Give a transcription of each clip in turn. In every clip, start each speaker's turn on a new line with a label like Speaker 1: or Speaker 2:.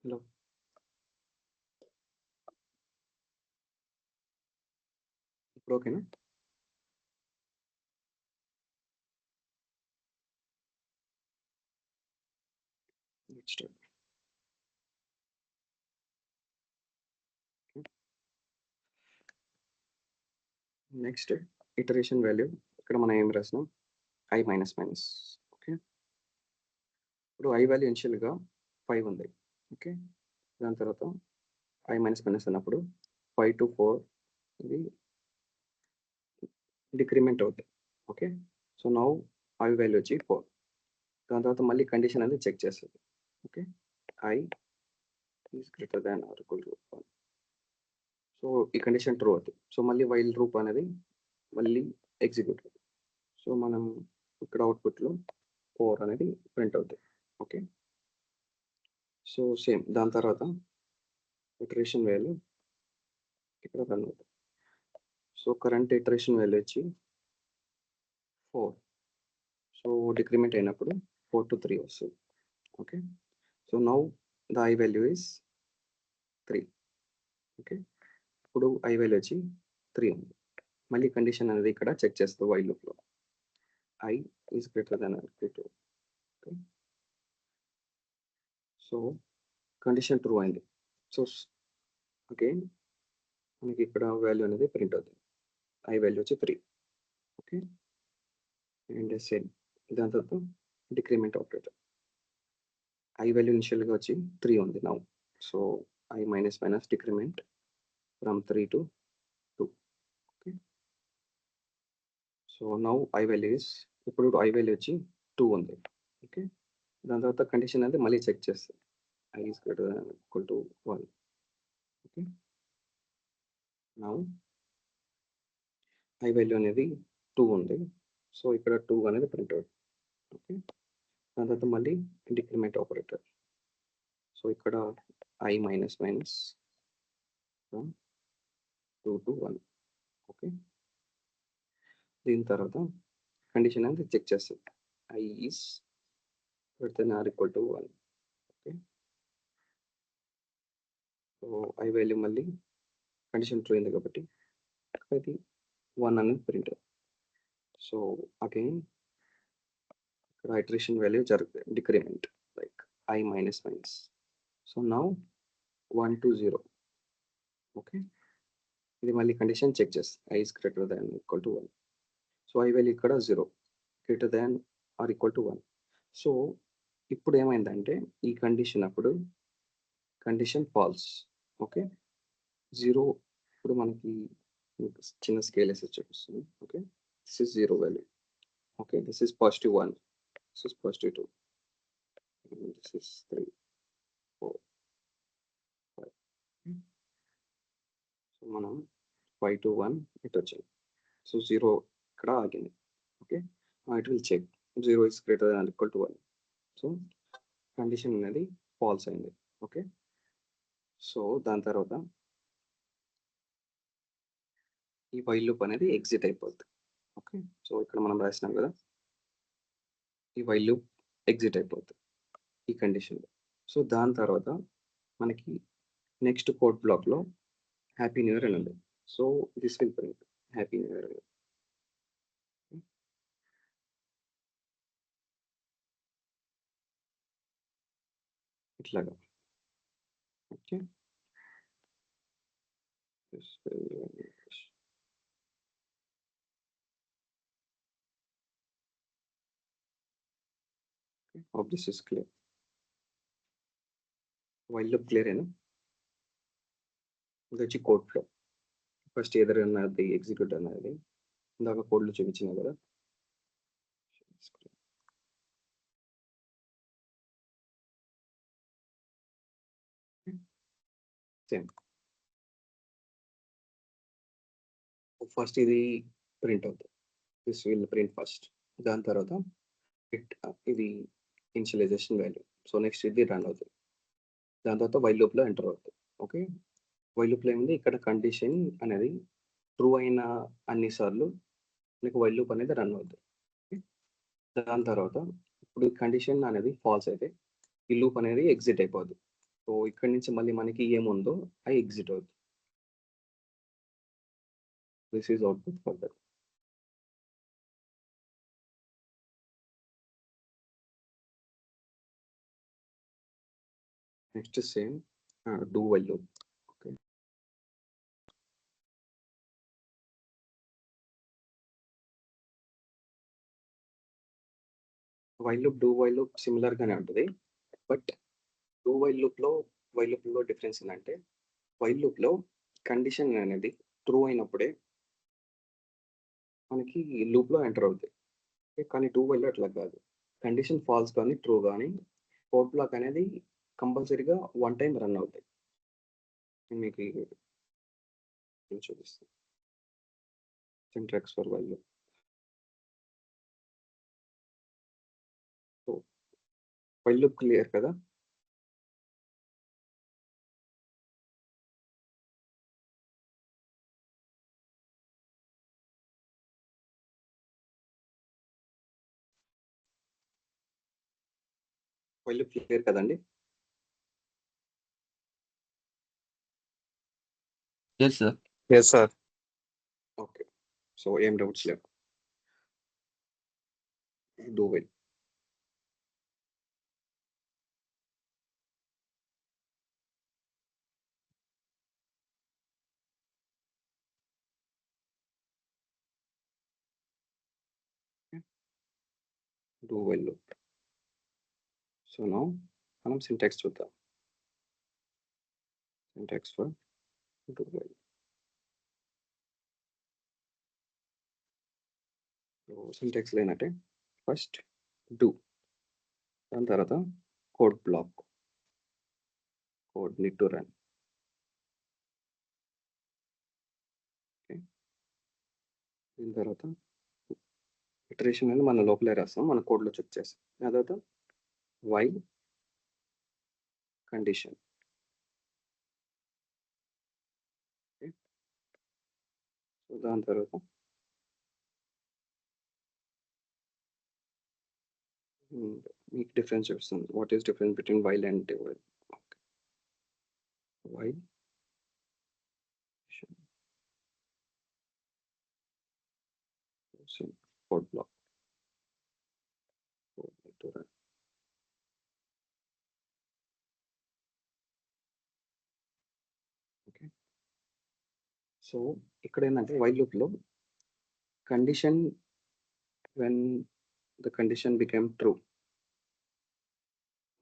Speaker 1: Hello. ఇప్పుడు ఓకేనా? Next next iteration value ఇక్కడ మనం ఏం రాసినాం? I minus minus. ఓకే. ఇప్పుడు ఐ వాల్యూ ఇనిషియల్‌గా 5 ఉంది. ఓకే. దాని తర్వాత ఐ మైనస్ మైనస్ అన్నప్పుడు 5-4 ఇది డిక్రిమెంట్ అవుద్ది. Okay. So, now I value వచ్చి 4. దాని తర్వాత మళ్ళీ కండిషన్ అనేది చెక్ చేస్తది. Okay. I is greater than or equal to 1. So, ఈ కండిషన్ ట్రూ అవుద్ది. సో, మళ్ళీ వైల్ లూప్ అనేది మళ్ళీ ఎగ్జిక్యూట్ అవుద్ది. సో, మనం ఇక్కడ అవుట్‌పుట్‌లో 4 అనేది ప్రింట్ అవుద్ది. ఓకే. సో, సేమ్ దాని తర్వాత ఇటరేషన్ వాల్యూ ఇక్కడ రన్ అవుద్ది. సో, కరెంట్ ఇటరేషన్ వాల్యూ వచ్చి 4. సో, డిక్రిమెంట్ అయినప్పుడు 4-3 వస్తది. Okay. So, now the I value is 3. Okay. ఇప్పుడు ఐ వాల్యూ వచ్చి 3 ఉంది. మళ్ళీ కండిషన్ అనేది ఇక్కడ చెక్ చేస్తది వైల్ లూప్‌లో. I is greater than or equal to. Okay. So, condition true అయింది. సో, అగైన్ మనకి ఇక్కడ వాల్యూ అనేది ప్రింట్ అవుతుంది. ఐ వాల్యూ వచ్చి 3. ఓకే. అండ్ సేమ్ దాని తర్వాత డిక్రిమెంట్ ఆపరేటర్. ఐ వాల్యూ ఇనిషియల్‌గా వచ్చి 3 ఉంది now. So, I minus minus decrement from 3 to 2. Okay. So, now I value is ఇప్పుడు ఐ వాల్యూ వచ్చి 2 ఉంది. ఓకే. దాని తర్వాత కండిషన్ అనేది మళ్ళీ చెక్ చేస్తది. I is greater than equal to 1. Okay. Now I value అనేది 2 ఉంది. సో, ఇక్కడ 2 అనేది ప్రింట్ అవుతుంది. ఓకే. దాని తర్వాత మళ్ళీ డిక్రిమెంట్ ఆపరేటర్. సో, ఇక్కడ I minus minus from 2 to 1. Okay. దీని తర్వాత కండిషన్ అనేది చెక్ చేస్తది. I is greater than or equal to 1. Okay. So, I value మళ్ళీ కండిషన్ ట్రూ అయింది కాబట్టి అది 1 అనేది ప్రింట్. సో, అగైన్ ఇక్కడ ఇటరేషన్ వాల్యూ జరుగుతుంది decrement like I minus minus. So, now 1-0. Okay. ఇది మళ్ళీ కండిషన్ చెక్ చేస్తుంది. I is greater than equal to 1. So, I value ఇక్కడ 0 greater than or equal to 1. So, ఇప్పుడు ఏమైందంటే ఈ కండిషన్ అప్పుడు కండిషన్ ఫాల్స్. ఓకే. 0 ఇప్పుడు మనకి చిన్న స్కేల్ వేసి చూపిస్తుంది. Okay. This is 0 value. Okay. This is +1. This is +2. This is 3, 4, 5. So, మనం 5-1 ఇటొచ్చింది. సో, 0 ఇక్కడ ఆగింది. Okay. It will check 0 is greater than or equal to 1. So, condition అనేది ఫాల్స్ అయింది. ఓకే. సో, దాని తర్వాత ఈ వైల్ లూప్ అనేది ఎగ్జిట్ అయిపోద్ది. ఓకే. సో, ఇక్కడ మనం రాసినాం కదా! ఈ వైల్ లూప్ ఎగ్జిట్ అయిపోద్ది ఈ కండిషన్‌లో. సో, దాని తర్వాత మనకి నెక్స్ట్ కోడ్ బ్లాక్‌లో హ్యాపీ న్యూ ఇయర్ అని ఉంది. So, this will print happy new year అని. ఇట్లాగా. Okay. This will hope this is clear. While loop క్లియరేనా? ఇదొచ్చి కోడ్ ఫ్లో. ఫస్ట్ ఎదర్ అన్నది ఎగ్జిక్యూట్ అన్నది. ఇందాక కోడ్‌లో చూపించినా కదా! సేమ్. ఫస్ట్ ఇది ప్రింట్ అవుద్ది. This will print first. దాని తర్వాత ఇది ఇనిషియలైజేషన్ వాల్యూ. సో, నెక్స్ట్ ఇది రన్ అవుతది. దాని తర్వాత వైల్ లూప్‌లో ఎంటర్ అవుతది. ఓకే. వైల్ లూప్‌లో ఏముంది ఇక్కడ కండిషన్ అనేది ట్రూ అయిన అన్ని సార్లు మీకు వైల్ లూప్ అనేది రన్ అవుద్ది. ఓకే. దాని తర్వాత ఇప్పుడు కండిషన్ అనేది ఫాల్స్ అయితే ఈ లూప్ అనేది ఎగ్జిట్ అయిపోద్ది. సో ఇక్కడి నుంచి మళ్ళీ మనకి ఏముందో I ఎగ్జిట్ అవుతుంది. This is output for that. Next same do while loop. Okay. While loop, do while loop similar గానే ఉంటది. బట్ డూ వైల్ లూప్‌లో డిఫరెన్స్ ఏందంటే, వైల్ లూప్‌లో కండిషన్ అనేది ట్రూ అయినప్పుడే మనకి లూప్‌లో ఎంటర్ అవుతాయి. ఓకే. కానీ డూ వైల్‌లో అట్లా కాదు. కండిషన్ ఫాల్స్ గానీ, ట్రూ గానీ కోడ్ బ్లాక్ అనేది కంపల్సరీగా వన్ టైమ్ రన్ అవుతాయి. నేను మీకు చూపిస్తాను. Syntax for while loop. So while loop clear కదా? వైల్ లూప్ క్లియర్ కదండి?
Speaker 2: Yes, sir.
Speaker 3: Yes, sir.
Speaker 1: Okay. So ఏం డౌట్స్ లేవు. Do while. Do while loop. So now మనం సింటాక్స్ చూద్దాం. Syntax for do while. Syntax లేనంటే first do, దాని తర్వాత code block, code need to run. Okay. దీని తర్వాత ఇటరేషన్ అనేది మన లోపలే రాస్తాం, మన కోడ్లో చెక్ చేస్తాం. దాని తర్వాత వైల్ కండిషన్. ఓకే. సో దాని తర్వాత మీకు డిఫరెన్స్ చూపిస్తుంది. What is difference between while and do while. While code block, code need to run. Okay. So ఇక్కడ ఏంటంటే వైల్ లూప్లో condition when the condition became true,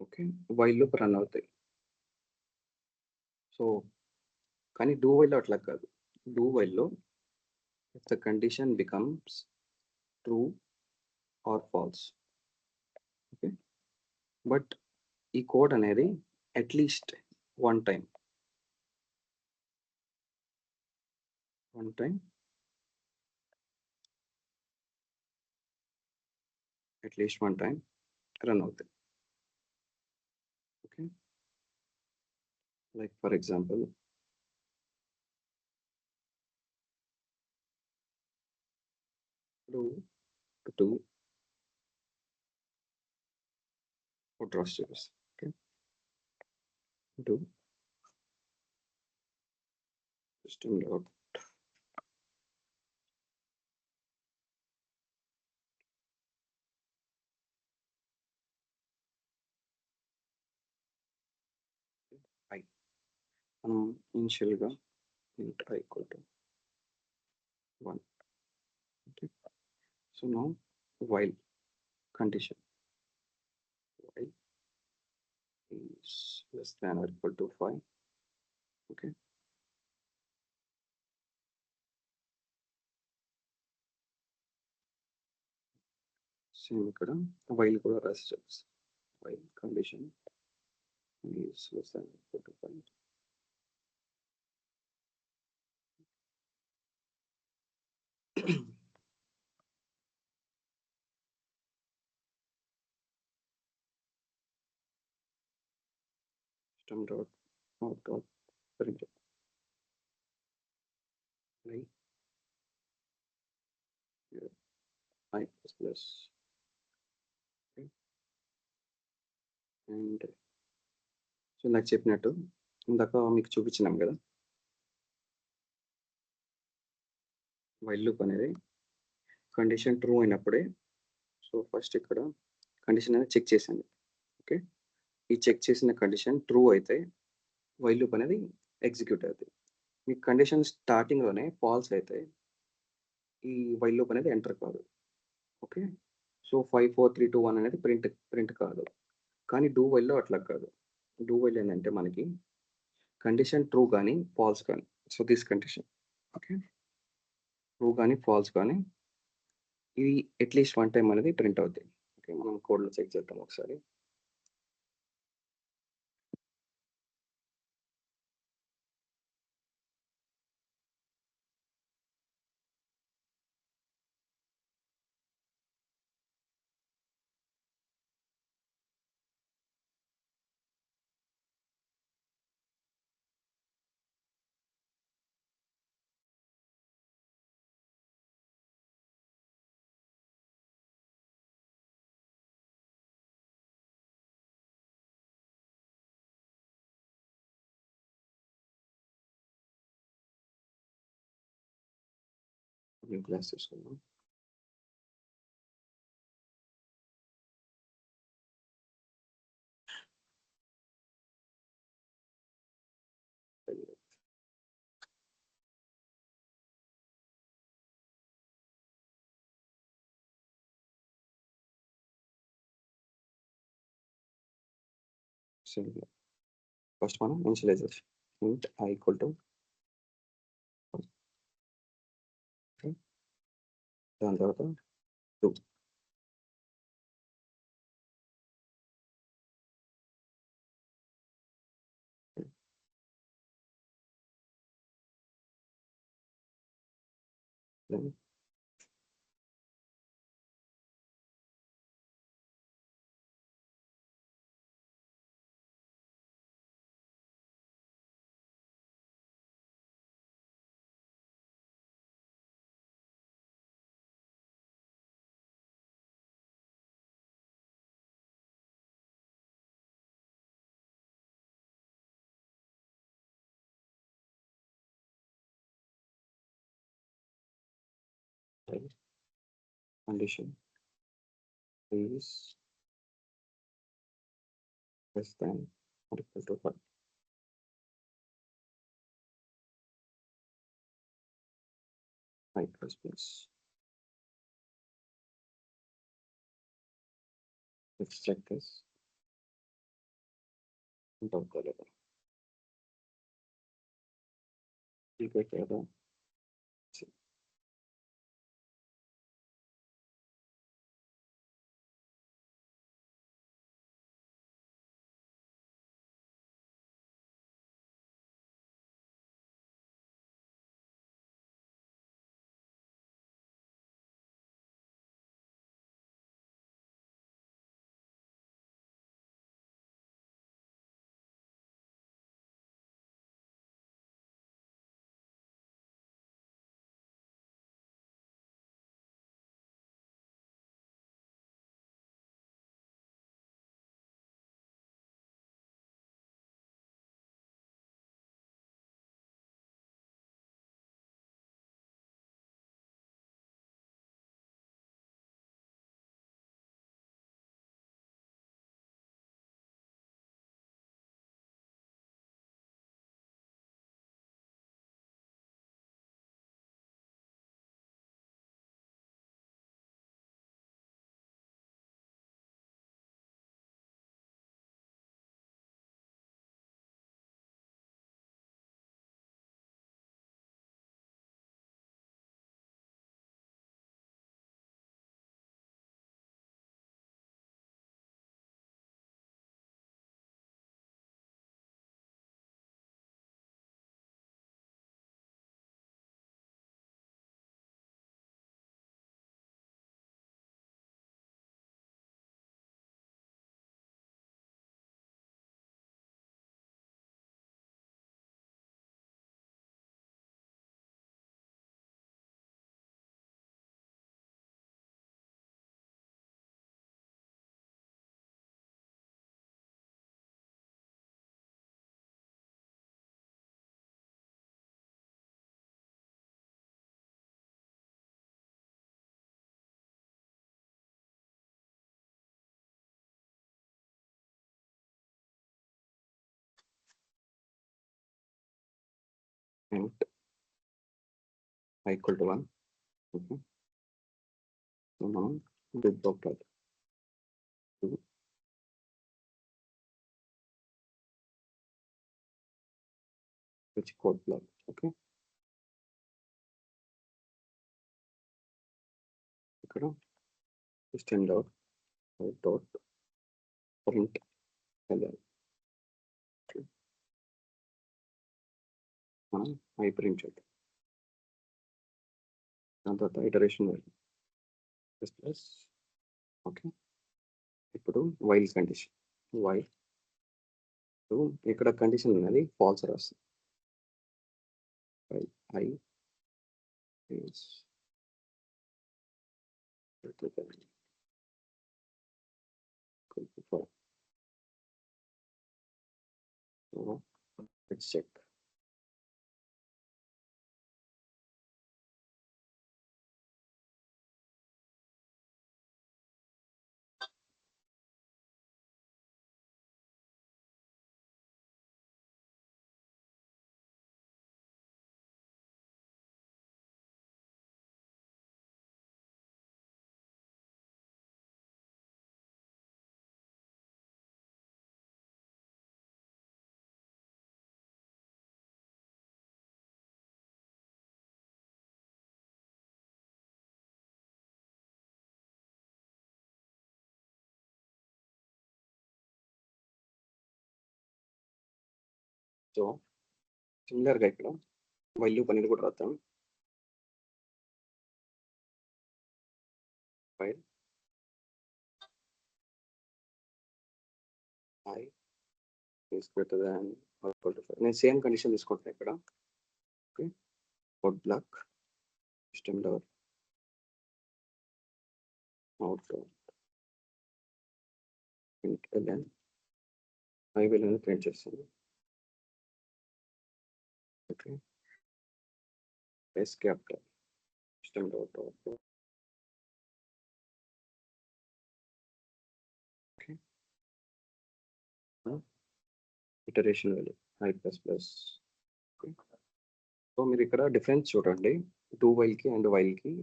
Speaker 1: okay, while loop run అవుతాయి. So కానీ do వైల్లో అట్లా కాదు. Do వైల్లో if the condition becomes true or false, okay, but ఈ కోడ్ అనేది అట్లీస్ట్ వన్ టైం రన్ అవుతాయి. Okay. Like for example do code రాసి చూపిస్తాం. Okay. do system dot i. మనం ఇనిషియల్గా int i equal to 1. Okay. So now while condition while is less than or equal to 5. Okay. Same ఇక్కడ while కూడా రాసి చూపిస్తాం. While condition is less than or equal to 5. System dot out dot print I here I plus okay. And so, ఇందాక చెప్పినట్టు ఇందాక మీకు చూపించినాం గదా! While loop అనేది కండిషన్ ట్రూ అయినప్పుడే సో, ఫస్ట్ ఇక్కడ కండిషన్ అనేది చెక్ చేశాను. ఓకే. ఈ చెక్ చేసిన కండిషన్ ట్రూ అయితే వైల్ లూప్ అనేది ఎగ్జిక్యూట్ అవుతది. మీ కండిషన్ స్టార్టింగ్‌లోనే ఫాల్స్ అయితే ఈ వైల్ లూప్ అనేది ఎంటర్ కాదు. ఓకే. సో, 5, 4, 3, 2, 1 అనేది ప్రింట్ కాదు. కానీ డూ వైల్‌లో అట్లా కాదు. డూ వైల్ ఏందంటే మనకి కండిషన్ ట్రూ గానీ, ఫాల్స్ కానీ. So, this condition. Okay. True గానీ, ఫాల్స్ గానీ ఇది అట్‌లీస్ట్ వన్ టైమ్ అనేది ప్రింట్ అవుద్ది. ఓకే. మనం కోడ్‌లో చెక్ చేద్దాం ఒకసారి. న్యూ క్లాస్ తీసుకుందాం. సింపుల్. ఫస్ట్ మనం initialization. Int i equal to okay. దాని తర్వాత 2 then condition is less than or equal to 5. 5 plus plus. Let's check this. Print అవుద్దా లేదా? ఈక్వల్ కదా! int I equal to 1. Okay. So మనం loop block రాద్దాం. which code block. Okay. ఇక్కడ system dot out dot print వెళ్ళాలి. Okay. మనం I print చేద్దాం. దాని తర్వాత ఇటరేషన్ వెళ్ళి ప్లస్ ఓకే. ఇప్పుడు వైల్ కండిషన్ వైల్ ఇక్కడ కండిషన్ ఉన్నది ఫాల్స్ రాస్తుంది. I is equal to 4. So let's check. So సిమిలర్గా ఇక్కడ వైల్ లూప్ అనేది కూడా రాద్దాం. While I is greater than or equal to 5. నేను సేమ్ కండిషన్ తీసుకుంటాను ఇక్కడ. Okay. Code block system door out print ln I will అనేది ప్రింట్ చేస్తాను. Okay. S capital system dot out. Okay. Iteration value I plus plus. Okay. So మీరు ఇక్కడ difference చూడండి do వైల్కి and వైల్కి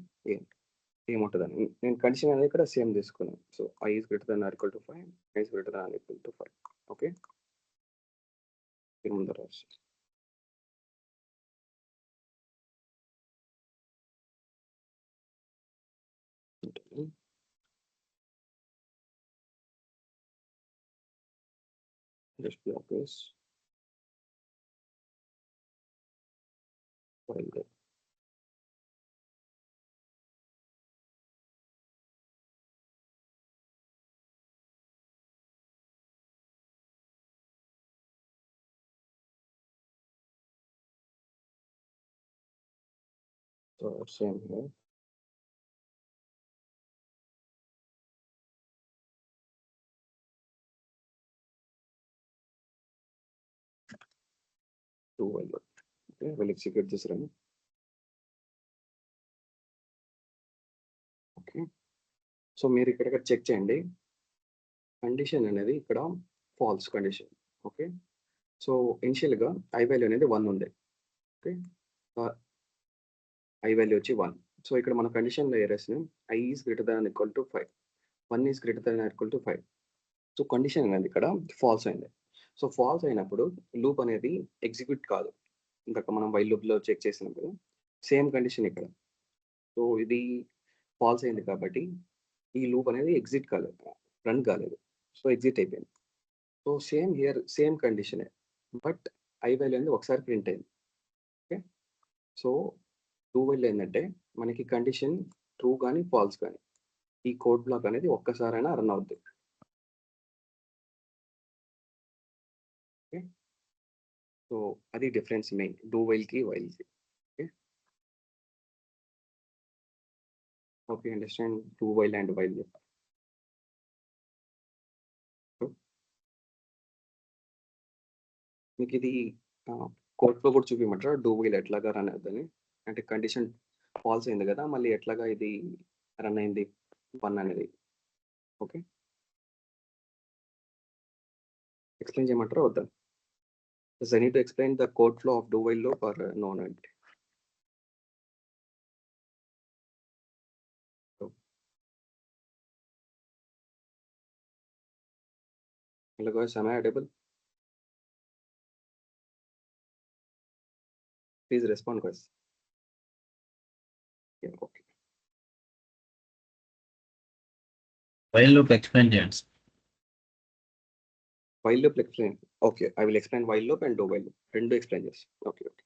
Speaker 1: ఏముంటుందని. నేను condition అనేది ఇక్కడ సేమ్ తీసుకున్నాను. So I is greater than or equal to 5, I is greater than or equal to 5. Okay. ముందర రాసి just block this while there. So same here. Do while loop. Okay, we'll execute this run. Okay. So మీరు ఇక్కడ check చేయండి condition అనేది ఇక్కడ false condition. Okay. So ఇనిషియల్గా I value అనేది 1 ఉంది. ఓకే. ఐ వాల్యూ వచ్చి 1. సో ఇక్కడ మన కండిషన్లో ఏ రాసినాం I is greater than or equal to 5, 1 is greater than or equal to 5. So condition అనేది ఇక్కడ ఫాల్స్ అయింది. సో ఫాల్స్ అయినప్పుడు లూప్ అనేది ఎగ్జిక్యూట్ కాదు. ఇందాక మనం వైల్ లూప్లో చెక్ చేసినప్పుడు సేమ్ కండిషన్ ఇక్కడ. సో ఇది ఫాల్స్ అయింది కాబట్టి ఈ లూప్ అనేది ఎగ్జిట్ కాలేదు, రన్ కాలేదు. సో ఎగ్జిట్ అయిపోయింది. సో సేమ్ హియర్ సేమ్ కండిషనే బట్ ఐ వాల్యూ అనేది ఒకసారి ప్రింట్ అయింది. ఓకే. సో ట్రూ వైల్ ఏంటంటే మనకి కండిషన్ ట్రూ కానీ ఫాల్స్ కానీ ఈ కోడ్ బ్లాక్ అనేది ఒక్కసారైనా రన్ అవుద్ది. ఓకే. సో అది డిఫరెన్స్ మెయిన్ డూ వైల్కి వైల్కి. Okay. Okay, understand do while and while. మీకు ఇది కోడ్లో కూడా చూపించమంటారా డూ వైల్ ఎట్లాగా రన్ అవుతుందని? అంటే కండిషన్ ఫాల్స్ అయింది కదా, మళ్ళీ ఎట్లాగా ఇది రన్ అయింది 1 అనేది. ఓకే, ఎక్స్ప్లెయిన్ చేయమంటారా వద్దా? Does I need to explain the code flow of do while loop or no need? Hello guys, am I audible? Please respond guys. Yeah, okay.
Speaker 2: While loop expansions.
Speaker 1: While loop explain. Okay, I will explain while loop and do while loop. Rendu explain this. Okay, okay.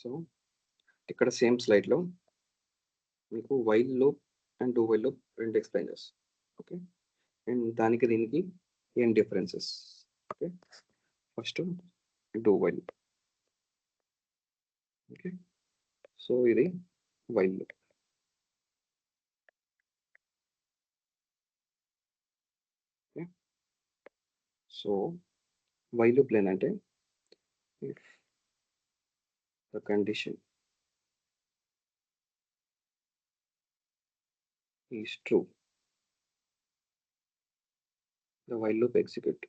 Speaker 1: So ఇక్కడ same slide లో మీకు while loop and do while loop రెండు explain చేస్తాం. Okay, and దానికి దీనికి ఏం differences? Okay, first do while. Okay, so ఇది while loop. Okay, so while loop ఏంటంటే if the condition is true, the while loop execute.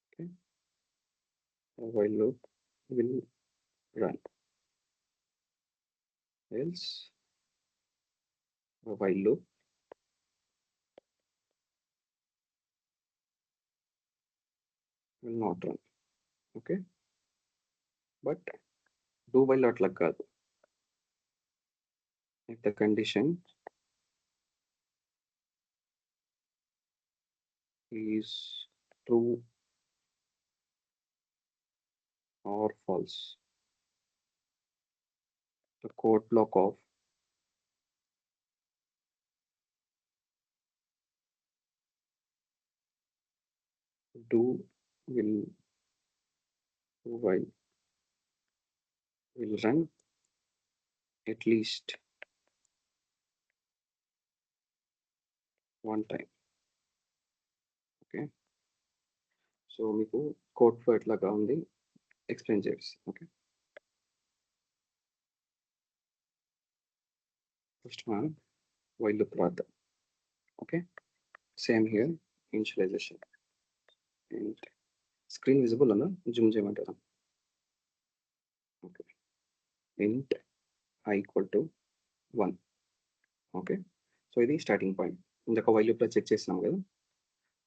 Speaker 1: Okay, the while loop will run, else the while loop will not run. Okay, but do while అట్లా కాదు. If the condition is true or false, the code block of do while will run at least one time. Okay, so మీకు code flow ఎట్లాగా ఉంది explain చేసి. Okay, first మనం while loop రాద్దాం. Okay, same here initialization and screen visible అన్న zoom చేయమంటారా? Okay, int I equal to 1. Okay, so ఇది starting point. ఇందాక వైల్ లూప్లో చెక్ చేసినాం కదా.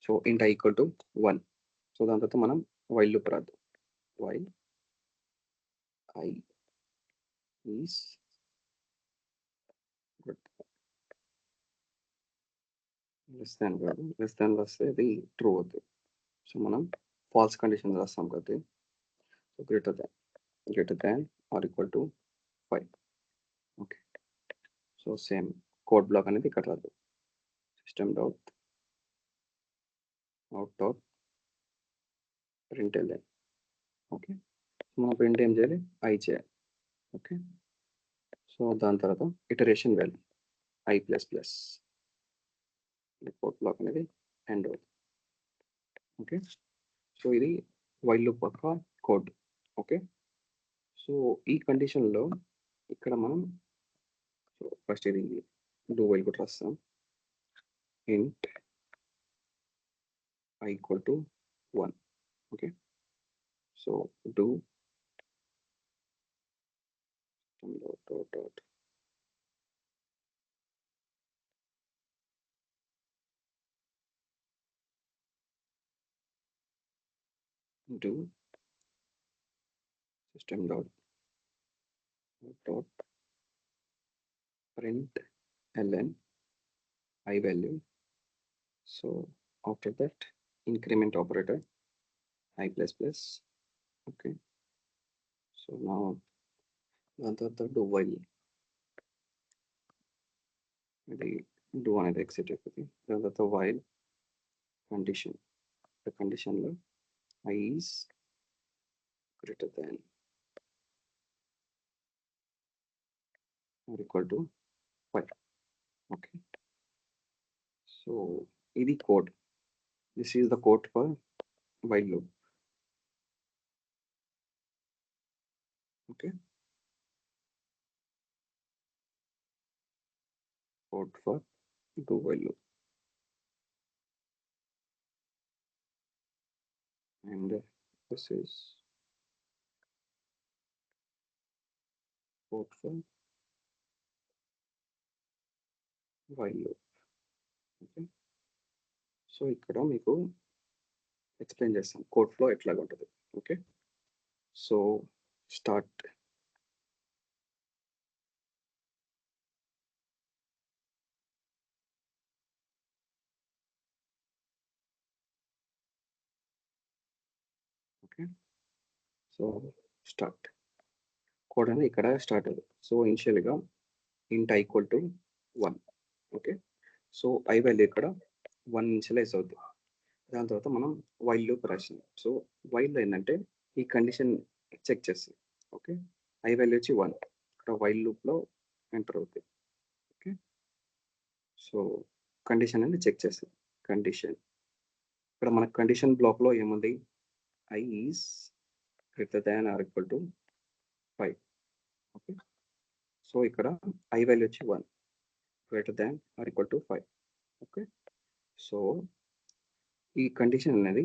Speaker 1: సో ఇంట్ ఐ ఈక్వల్ టు 1. సో దాని తర్వాత మనం వైల్ లూప్ రాద్దాం. వైల్ ఐ ఈస్ లెస్ దాన్ కాదు, లెస్ దాన్ వస్తే ఇది ట్రూ అవుతుంది. సో మనం ఫాల్స్ కండిషన్ రాస్తాం కదా. So greater than or equal to 5. Okay, so same code block అనేది ఇక్కడ రాదు. System dot out dot print LN. Okay, మనం ప్రింట్ ఏం చేయాలి? ఐ చేయాలి. ఓకే, సో దాని తర్వాత iteration value I plus plus code block అనేది ఎండ్ అవుతుంది. ఓకే, సో ఇది వైల్ లూప్ యొక్క కోడ్. ఓకే, సో ఈ కండిషన్లో ఇక్కడ మనం ఫస్ట్ ఇది డూ వైల్ కూడా రాస్తాం. ఇంట్ I equal to 1. Okay, so do dot do system dot print ln I value. So after that increment operator I plus plus. Okay, so now the do while. ఇది do అనేది exit అయిపోతుంది. దాని తర్వాత while condition, కండిషన్లో I is greater than or equal to 5. Okay, so ఇది code. This is the code for while loop. Okay, code for do while loop, and this is code for while loop. Okay, so ఇక్కడ మీకు explain చేస్తాం code flow ఎట్లాగా ఉంటుంది. Okay, so start. Okay, so start code అనేది ఇక్కడ start అవుతుంది. So ఇనిషియల్గా ఇంట్ I equal to 1. Okay, so I value ఇక్కడ 1 ఇనిషియలైజ్ అవుతుంది. దాని తర్వాత మనం వైల్ లూప్ రాసింది. సో వైల్లో ఏంటంటే ఈ కండిషన్ చెక్ చేస్తుంది. ఓకే, ఐ వాల్యూ వచ్చి 1, ఇక్కడ వైల్ లూప్లో ఎంటర్ అవుతుంది. ఓకే, సో కండిషన్ అనేది చెక్ చేస్తుంది. కండిషన్ ఇక్కడ మన కండిషన్ బ్లాక్లో ఏముంది, I is greater than or equal to 5. Okay, so ఇక్కడ ఐ వాల్యూ వచ్చి 1, greater than or equal to 5. Okay, so ఈ కండిషన్ అనేది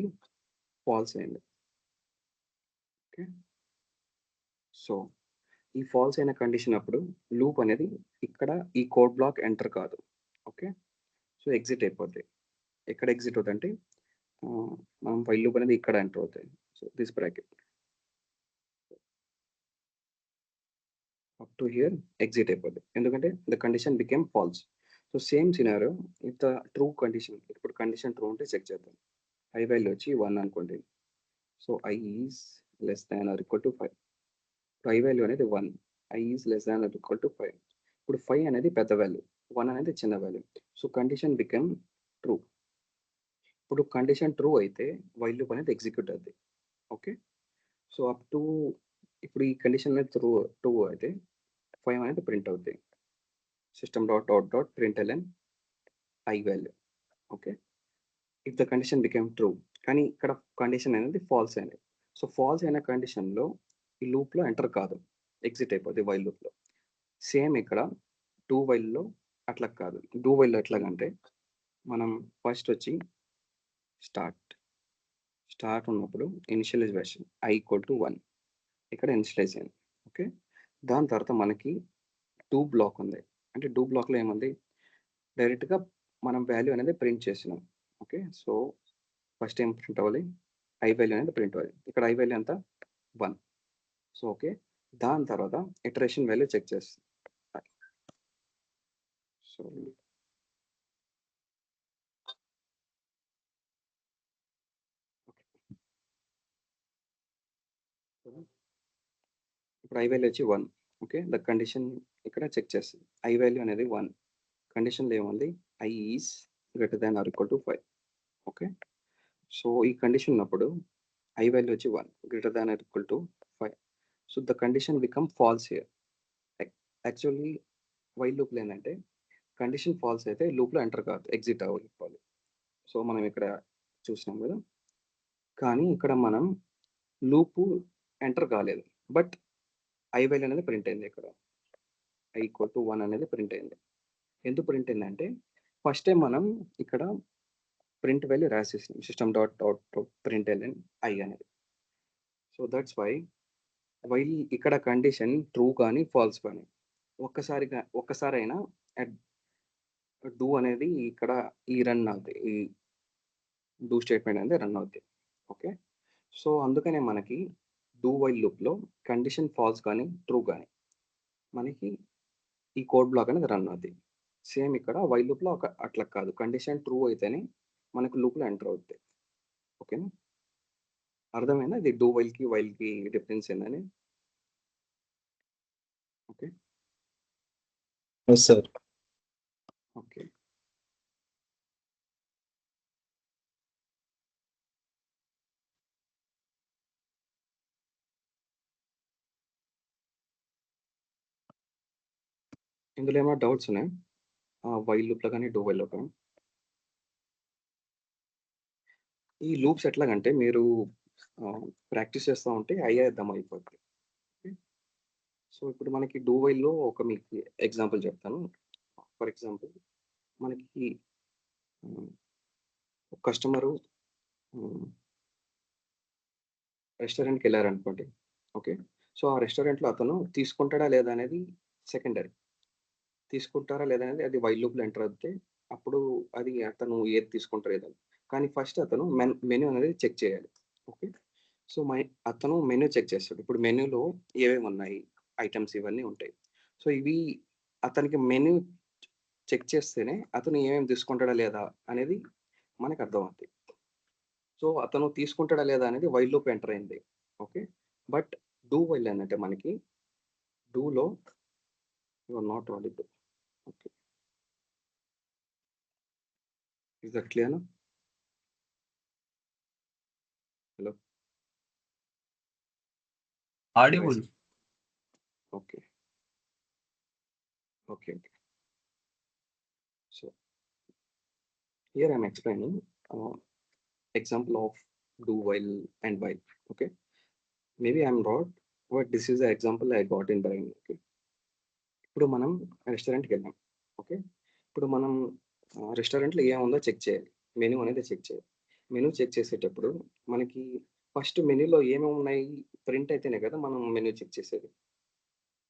Speaker 1: ఫాల్స్ అయింది. ఓకే, సో ఈ ఫాల్స్ అయిన కండిషన్ అప్పుడు లూప్ అనేది ఇక్కడ ఈ కోడ్ బ్లాక్ ఎంటర్ కాదు. ఓకే, సో ఎగ్జిట్ అయిపోద్ది. ఎక్కడ ఎగ్జిట్ అవుతుంది అంటే మనం వైల్ లూప్ అనేది ఇక్కడ ఎంటర్ అవుతాయి. So this bracket up to here exit అయిపోద్ది, ఎందుకంటే the condition became false. So same scenario if the true condition, ఇప్పుడు కండిషన్ ట్రూ ఉంటే చెక్ చేద్దాం. ఐ వాల్యూ వచ్చి 1 అనుకోండి. So I is less than or equal to 5. I value అనేది 1, I is less than or equal to 5. ఇప్పుడు 5 అనేది పెద్ద value, 1 అనేది చిన్న value. So condition become true. ఇప్పుడు కండిషన్ ట్రూ అయితే వైల్ లూప్ అనేది ఎగ్జిక్యూట్ అవుతుంది. ఓకే, సో అప్ టు ఇప్పుడు ఈ కండిషన్ అనేది ట్రూ అయితే 5 అనేది ప్రింట్ అవుతుంది. System dot dot dot println I value. Okay, if the condition become true, కానీ ఇక్కడ కండిషన్ అనేది ఫాల్స్ అయింది. సో ఫాల్స్ అయిన కండిషన్లో ఈ లూప్లో ఎంటర్ కాదు, ఎగ్జిట్ అయిపోద్ది వైల్ లూప్లో. సేమ్ ఇక్కడ డూ వైల్లో అట్లా కాదు. డూ వైల్లో ఎట్లాగంటే మనం ఫస్ట్ వచ్చి స్టార్ట్ ఉన్నప్పుడు ఇనిషియలైజేషన్ ఐ ఈక్వల్ టు 1, ఇక్కడ ఇనిషియలైజ్ అయింది. ఓకే, దాని తర్వాత మనకి డూ బ్లాక్ ఉంది. అంటే డూ బ్లాక్లో ఏముంది, డైరెక్ట్గా మనం వాల్యూ అనేది ప్రింట్ చేసినాం. ఓకే, సో ఫస్ట్ ఏం ప్రింట్ అవ్వాలి, ఐ వాల్యూ అనేది ప్రింట్ అవ్వాలి. ఇక్కడ ఐ వాల్యూ ఎంత 1. సో ఓకే, దాని తర్వాత ఇటరేషన్ వాల్యూ చెక్ చేస్తుంది. సో ఇప్పుడు ఐ వాల్యూ వచ్చి 1. ఓకే, ద కండిషన్ ఇక్కడ చెక్ చేస్తుంది. ఐ వాల్యూ అనేది 1, కండిషన్లో ఏముంది, I is greater than or equal to 5. Okay, so ఈ కండిషన్ ఉన్నప్పుడు ఐ వాల్యూ వచ్చి 1, greater than or equal to 5. So the condition become false here. Actually while లూప్లో ఏంటంటే కండిషన్ ఫాల్స్ అయితే లూప్లో ఎంటర్ కాదు, ఎగ్జిట్ అవ్వాలి. సో మనం ఇక్కడ చూసినాం కదా, కానీ ఇక్కడ మనం లూపు ఎంటర్ కాలేదు, బట్ ఐ వాల్యూ అనేది ప్రింట్ అయింది. ఇక్కడ ఐ ఈక్వల్ టు 1 అనేది ప్రింట్ అయింది. ఎందుకు ప్రింట్ అయిందంటే ఫస్ట్ టైం మనం ఇక్కడ ప్రింట్ వాల్యూ రాసేసినాం, system dot dot println I అనేది. సో దట్స్ వై వైల్ ఇక్కడ కండిషన్ ట్రూ కానీ ఫాల్స్ కానీ ఒక్కసారైనా డూ అనేది ఇక్కడ ఈ రన్ అవుతుంది, ఈ డూ స్టేట్మెంట్ అనేది రన్ అవుతుంది. ఓకే, సో అందుకనే మనకి డూ వైల్ లూప్లో కండిషన్ ఫాల్స్ కానీ ట్రూ కానీ మనకి ఈ కోడ్ బ్లాక్ అనేది రన్ అవుతుంది. సేమ్ ఇక్కడ వైల్ లూప్లో అట్లా కాదు, కండిషన్ ట్రూ అయితేనే మనకు లూప్లో ఎంటర్ అవుతుంది. ఓకేనా, అర్థమైనా ఇది డూ వైల్కి డిఫరెన్స్ ఏందని? Okay,
Speaker 2: Yes, sir.
Speaker 1: ఇందులో ఏమైనా డౌట్స్ ఉన్నాయా? వైల్ లూప్‌లో గాని, డూ వైల్‌లో కానీ. ఈ లూప్స్ ఎట్లాగంటే మీరు ప్రాక్టీస్ చేస్తా ఉంటే అర్థమైపోద్ది. ఓకే. సో, ఇప్పుడు మనకి డూ వైల్‌లో ఒక మీకు ఎగ్జాంపుల్ చెప్తాను. ఫర్ ఎగ్జాంపుల్ మనకి హ్మ్, ఒక కస్టమరు హ్మ్, రెస్టారెంట్‌కెళ్లారనుకోండి. ఓకే. సో, ఆ రెస్టారెంట్‌లో అతను తీసుకుంటాడా లేదా అనేది సెకండరీ. తీసుకుంటారా లేదా అనేది అది వైల్ లూప్‌లో ఎంటర్ అవుతే అప్పుడు అది అతను ఏది తీసుకుంటారో ఏదని. కానీ ఫస్ట్ అతను మెనూ అనేది చెక్ చేయాలి. ఓకే. సో, అతను మెనూ చెక్ చేస్తాడు. ఇప్పుడు మెనూలో ఏవేమున్నాయి ఐటెమ్స్ ఇవన్నీ ఉంటాయి. సో, ఇవి అతనికి మెనూ చెక్ చేస్తేనే అతను ఏమేమి తీసుకుంటాడా లేదా అనేది మనకు అర్థమవుద్ది. సో, అతను తీసుకుంటాడా లేదా అనేది వైల్ లూప్ ఎంటర్ అయింది. ఓకే. బట్ డూ వైల్ ఏందంటే మనకి డూలో you are not audible. Okay. Is that clear now? Hello. Voice.
Speaker 2: Audible.
Speaker 1: ఓకే. ఓకే. ఓకే. So, here I'm explaining example of do while and while. Okay. Maybe I'm wrong, but this is the example I got in brain. Okay. ఇప్పుడు మనం రెస్టారెంట్‌కి వెళ్ళాం. Okay. ఇప్పుడు మనం రెస్టారెంట్‌లో ఏముందో చెక్ చేయాలి. మెనూ అనేది చెక్ చేయాలి. మెనూ చెక్ చేసేటప్పుడు మనకి ఫస్ట్ మెనూలో ఏమేమి ఉన్నాయి ప్రింట్ అయితేనే కదా మనం మెనూ చెక్ చేసేది.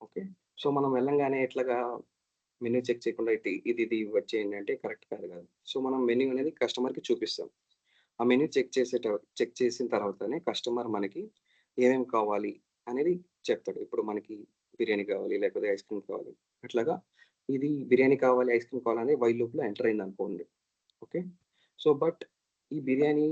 Speaker 1: ఓకే. సో, మనం వెళ్ళంగానే ఇట్లాగా మెనూ చెక్ చేయకుండా ఇది వచ్చేయండి అంటే కరెక్ట్ కాదు కదా! సో, మనం మెనూ అనేది కస్టమర్‌కి చూపిస్తాం. ఆ మెనూ చెక్ చేసిన తర్వాతనే కస్టమర్ మనకి ఏమేమి కావాలి అనేది చెప్తాడు. ఇప్పుడు మనకి బిర్యానీ కావాలి, లేకపోతే ఐస్ క్రీమ్ కావాలి. అట్లాగా ఇది బిర్యానీ కావాలి, ఐస్ క్రీమ్ కావాలని వైల్ లూప్‌లో ఎంటర్ అయిందనుకోండి. ఓకే. సో, బట్ ఈ బిర్యానీ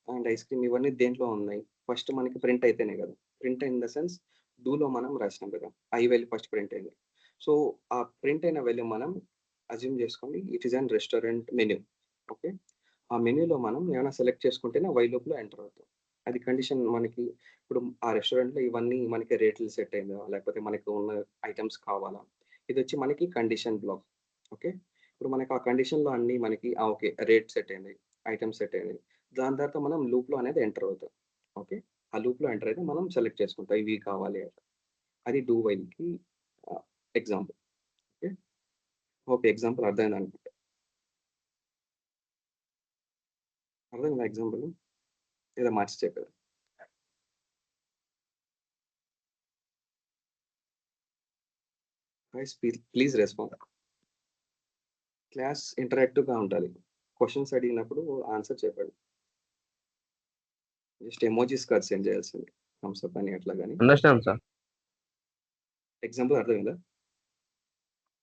Speaker 1: అండ్ ఐస్ క్రీమ్ ఇవన్నీ దేంట్లో ఉన్నాయి? ఫస్ట్ మనకి ప్రింట్ అయితేనే కదా! ప్రింట్ ఇన్ ద సెన్స్ డూలో మనం రాసినాం కదా! వాల్యూ ఫస్ట్ ప్రింట్ అయింది. సో, ఆ ప్రింట్ అయిన వాల్యూ మనం అస్యూమ్ చేసుకోండి it is an restaurant menu. Okay. ఆ మెన్యూలో మనం ఏమైనా సెలెక్ట్ చేసుకుంటేనే వైల్ లూప్‌లో ఎంటర్ అవుతాం. అది కండిషన్ మనకి ఇప్పుడు ఆ రెస్టారెంట్‌లో ఇవన్నీ మనకి రేట్లు సెట్ అయిందా? లేకపోతే మనకు ఉన్న ఐటెమ్స్ కావాలా? ఇదొచ్చి మనకి కండిషన్ బ్లాక్. ఓకే. ఇప్పుడు మనకు ఆ కండిషన్‌లో అన్నీ మనకి ఓకే. రేట్ సెట్ అయింది. ఐటెమ్ సెట్ అయింది. దాని తర్వాత మనం లూప్‌లో అనేది ఎంటర్ అవుతాం. ఓకే. ఆ లూప్‌లో ఎంటర్ అయితే మనం సెలెక్ట్ చేసుకుంటాం. ఇవి కావాలి అని. అది డూ వైల్‌కి ఆహ్, ఎగ్జాంపుల్. ఓకే. ఓకే. ఎగ్జాంపుల్ అర్థమైందనుకుంటా. అర్థమైందా ఎగ్జాంపుల్? లేదా మార్చి చెప్పారా? Guys please respond. క్లాస్ ఇంటరాక్టివ్‌గా ఉండాలి. క్వెషన్స్ అడిగినప్పుడు ఆన్సర్ చెప్పండి. జస్ట్ ఎమోజిస్ కాదు సెండ్ చేయాల్సింది. థమ్స్ అప్ అని అట్లా గాని.
Speaker 3: Understand sir.
Speaker 1: ఎగ్జాంపుల్ అర్థమైందా?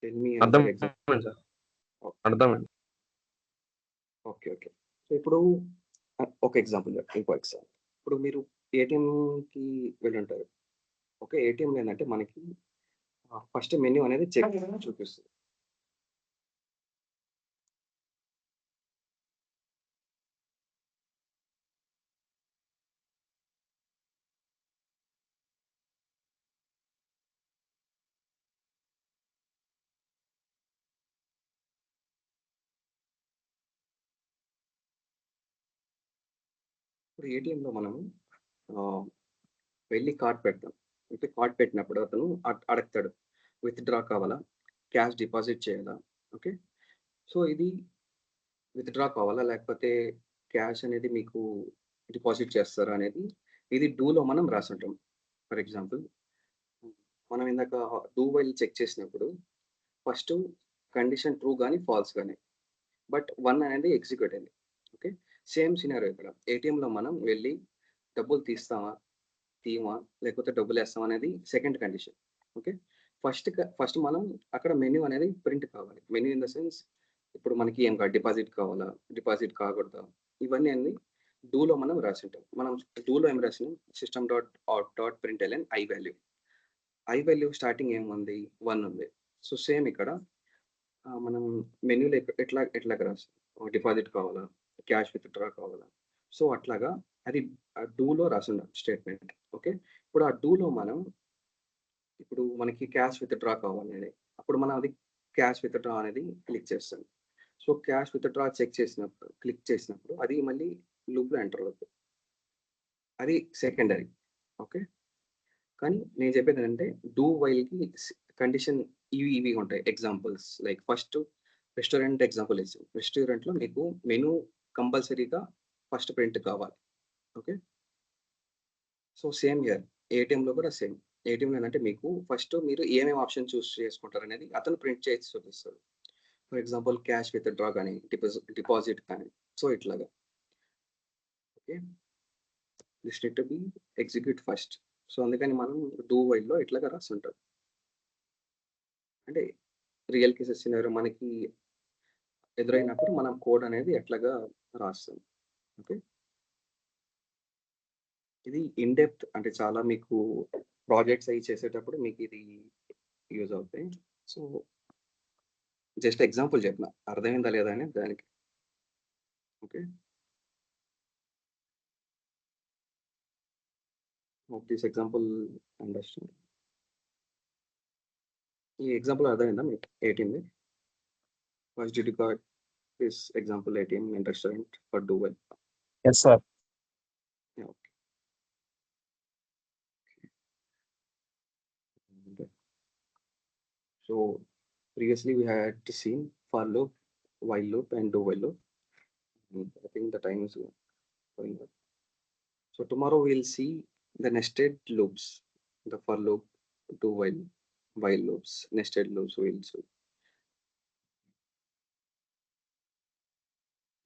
Speaker 1: Tell me another example.
Speaker 3: అర్థమైంది సార్. అర్థమైంది.
Speaker 1: ఓకే. ఓకే. సో, ఇప్పుడు ఒక ఎగ్జాంపుల్ ఇంకో ఎగ్జాంపుల్. ఇప్పుడు మీరు ఏటీఎంకి వెళ్ళుంటారు. ఓకే. ఏటీఎంలో ఏందంటే మనకి ఫస్ట్ మెన్యూ అనేది చెక్ చూపిస్తది. ఇప్పుడు ఏటీఎంలో మనము ఆహ్, వెళ్లి కార్డ్ పెడతాం. అయితే కార్డ్ పెట్టినప్పుడు అతను అడుగుతాడు. విత్‌డ్రా కావాలా? క్యాష్ డిపాజిట్ చేయాలా? ఓకే. సో, ఇది విత్‌డ్రా కావాలా? లేకపోతే క్యాష్ అనేది మీకు డిపాజిట్ చేస్తారా? అనేది ఇది డూలో మనం రాసుంటాం. ఫర్ ఎగ్జాంపుల్ మనం ఇందాక డూ వైల్ చెక్ చేసినప్పుడు ఫస్టు కండిషన్ ట్రూ గాని, ఫాల్స్ గాని. బట్ 1 అనేది ఎగ్జిక్యూట్ అయింది. ఓకే. సేమ్ సినారియో ఇక్కడ. ఏటీఎంలో మనం వెళ్లి డబ్బులు తీస్తామా? తీయమా? లేకపోతే డబ్బులేస్తామా? అనేది సెకండ్ కండిషన్. ఓకే. ఫస్ట్ మనం అక్కడ మెన్యూ అనేది ప్రింట్ కావాలి. మెన్యూ ఇన్ ద సెన్స్ ఇప్పుడు మనకి ఏం కావాలి డిపాజిట్ కావాలా? డిపాజిట్ కాకూడదా? ఇవన్నీ అన్ని డూలో మనం రాసుంటాం. మనం డూలో ఏం రాసినాం system dot out dot println value. Value starting ఏముంది? 1 ఉంది. సో, సేమ్ ఇక్కడ మనం మెన్యూలో ఎట్లాగా రాస్తాం? డిపాజిట్ కావాలా? క్యాష్ విత్‌డ్రా కావాలా? సో, అట్లాగా అది డూలో రాసుండాలి స్టేట్‌మెంట్. ఓకే. ఇప్పుడు ఆ డూలో మనం ఇప్పుడు మనకి క్యాష్ విత్‌డ్రా కావాలని అప్పుడు మనం అది క్యాష్ విత్డ్రా అనేది క్లిక్ చేస్తాను. సో క్యాష్ విత్డ్రా క్లిక్ చేసినప్పుడు అది మళ్ళీ లూప్లో ఎంటర్ అవుతుంది. అది సెకండరీ. ఓకే, కానీ నేను చెప్పేది ఏంటంటే డూ వైల్కి కండిషన్ ఇవి ఉంటాయి. Examples like first restaurant example ఇస్తాం. రెస్టారెంట్లో మీకు మెనూ కంపల్సరీగా ఫస్ట్ ప్రింట్ కావాలి. ఓకే, సో సేమ్ హియర్ ఏటీఎంలో కూడా సేమ్. ఏటీఎంలో ఏంటంటే మీకు ఫస్ట్ మీరు ఏమేమి ఆప్షన్ చూస్ చేసుకుంటారు అనేది అతను ప్రింట్ చేసి చూపిస్తాడు. ఫర్ ఎగ్జాంపుల్ క్యాష్ విత్డ్రా కానీ డిపాజిట్ కానీ, సో ఇట్లాగా. Okay, this need to be execute first. So అందుకని మనం డూ వైల్లో ఇట్లాగా రాస్తుంటాం. అంటే రియల్ కేసెస్ సినారియో మనకి ఎదురైనప్పుడు మనం కోడ్ అనేది ఎట్లాగా రాస్తాం. ఓకే, ఇది ఇన్ డెప్త్, అంటే చాలా మీకు ప్రాజెక్ట్స్ అవి చేసేటప్పుడు మీకు ఇది యూజ్ అవుతాయి. సో జస్ట్ ఎగ్జాంపుల్ చెప్పిన, అర్థమైందా లేదా అని దానికి. Okay, hope this example understand. ఈ ఎగ్జాంపుల్ అర్థమైందా మీకు? 18 first did you got this example 18 in restaurant for do well.
Speaker 2: Yes, sir.
Speaker 1: Yeah, okay. Okay. So previously we had seen for loop, while loop and do while loop. I think the time is going up. So tomorrow we'll see the nested loops, the for loop, do while loops, nested loops we'll see.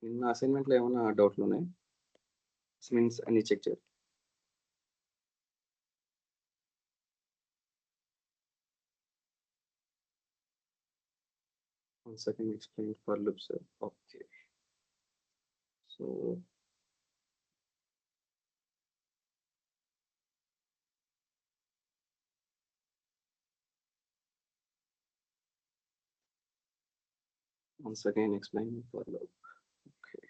Speaker 1: నిన్న అసైన్మెంట్లో ఏమైనా డౌట్లు ఉన్నాయి? Means అన్ని check చేయాలి. One second, explain for loops. Okay. So once again explain for loop. Okay.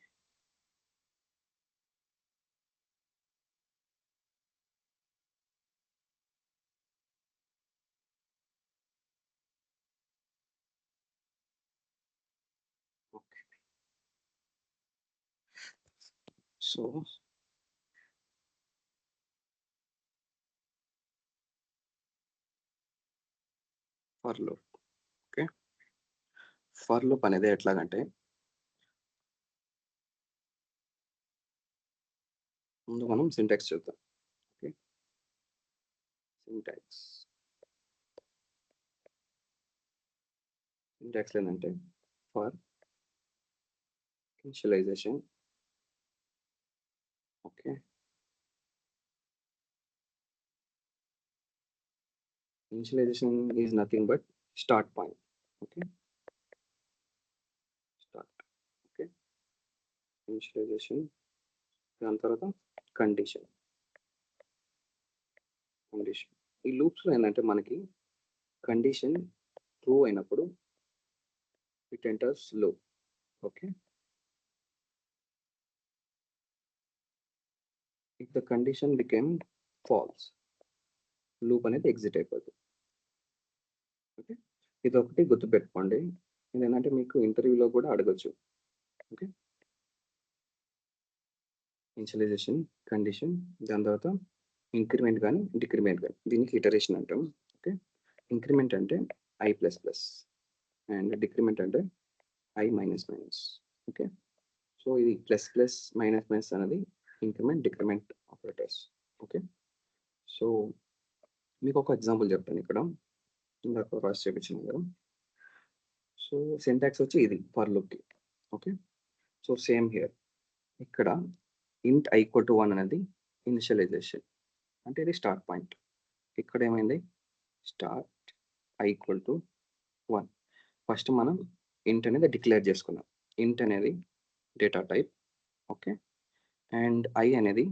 Speaker 1: Okay. So for loop. Okay. For loop అనేది ఎట్లాగంటే ముందు మనం syntax చూద్దాం. ఓకే, సింటాక్స్ ఏంటంటే for initialization. Okay, initialization is nothing but start point. Okay, start. Okay, initialization, దాని తర్వాత condition. ఈ లూప్స్లో ఏంటంటే మనకి కండిషన్ ట్రూ అయినప్పుడు it enters loop. Okay, if the condition became false, loop అనేది ఎగ్జిట్ అయిపోతుంది. ఓకే, ఇది ఒకటి గుర్తుపెట్టుకోండి. ఇదేంటంటే మీకు ఇంటర్వ్యూలో కూడా అడగచ్చు. ఓకే, ఇనిషియలైజేషన్, కండిషన్, దాని తర్వాత ఇంక్రిమెంట్ కానీ డిక్రిమెంట్ కానీ, దీనికి ఇటరేషన్ అంటాం. ఓకే, ఇంక్రిమెంట్ అంటే i++ అండ్ డిక్రిమెంట్ అంటే i-. ఓకే, సో ఇది ప్లస్ ప్లస్ మైనస్ మైనస్ అనేది increment decrement operators. Okay, so మీకు ఒక ఎగ్జాంపుల్ చెప్తాను ఇక్కడ, ఇందాక రాసి చూపించాను కదా. సో సింటాక్స్ వచ్చి ఇది ఫర్ లూప్కి. ఓకే, సో సేమ్ హియర్ ఇక్కడ int i = 1 అనేది ఇనిషియలైజేషన్, అంటే ఇది స్టార్ట్ పాయింట్. ఇక్కడ ఏమైంది, స్టార్ట్ i = 1. ఫస్ట్ మనం int అనేది డిక్లేర్ చేసుకున్నాం. int అనేది data type. Okay, and i అనేది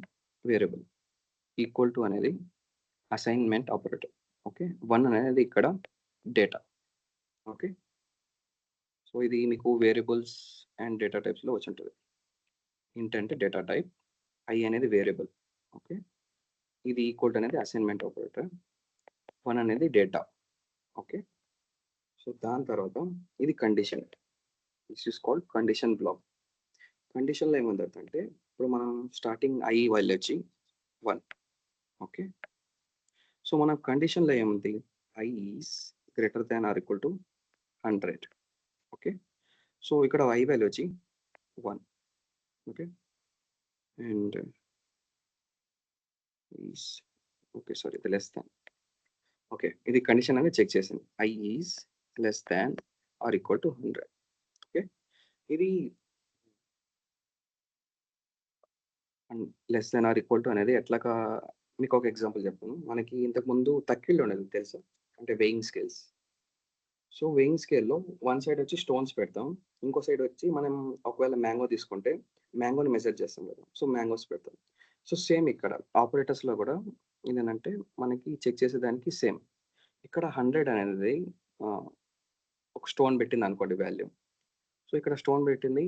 Speaker 1: వేరియబుల్, ఈక్వల్ టు అనేది అసైన్మెంట్ ఆపరేటర్. ఓకే, 1 అనేది ఇక్కడ డేటా. ఓకే, సో ఇది మీకు వేరియబుల్స్ అండ్ డేటా టైప్స్లో వచ్చి ఉంటుంది. int అంటే డేటా టైప్, i అనేది వేరియబుల్. ఓకే, ఇది ఈక్వల్ అనేది అసైన్మెంట్ ఆపరేటర్, 1 అనేది డేటా. ఓకే, సో దాని తర్వాత ఇది condition. This is called condition block. కండిషన్లో ఏముందంటే ఇప్పుడు మనం స్టార్టింగ్ ఐ వాల్యూ వచ్చి 1. ఓకే. సో మన కండిషన్లో ఏముంది, I is greater than or equal to 100. Okay. So ఇక్కడ ఐ వాల్యూ వచ్చి 1. Okay. And is okay sorry ఇది లెస్ దాన్. ఓకే, ఇది కండిషన్ అనేది చెక్ చేసింది. I is less than or equal to 100. Okay, ఇది less than or equal to అనేది ఎట్లాగా మీకు ఒక ఎగ్జాంపుల్ చెప్తాను. మనకి ఇంతకుముందు తక్కిళ్ళు ఉండేది తెలుసా, అంటే వెయింగ్ స్కేల్స్. సో వెయింగ్ స్కేల్లో వన్ సైడ్ వచ్చి స్టోన్స్ పెడతాం, ఇంకో సైడ్ వచ్చి మనం ఒకవేళ మ్యాంగో తీసుకుంటే మ్యాంగోని మెజర్ చేస్తాం కదా, సో మ్యాంగోస్ పెడతాం. సో సేమ్ ఇక్కడ ఆపరేటర్స్లో కూడా ఏంటంటే మనకి చెక్ చేసేదానికి సేమ్. ఇక్కడ 100 అనేది ఒక స్టోన్ పెట్టింది అనుకోండి వాల్యూ. సో ఇక్కడ స్టోన్ పెట్టింది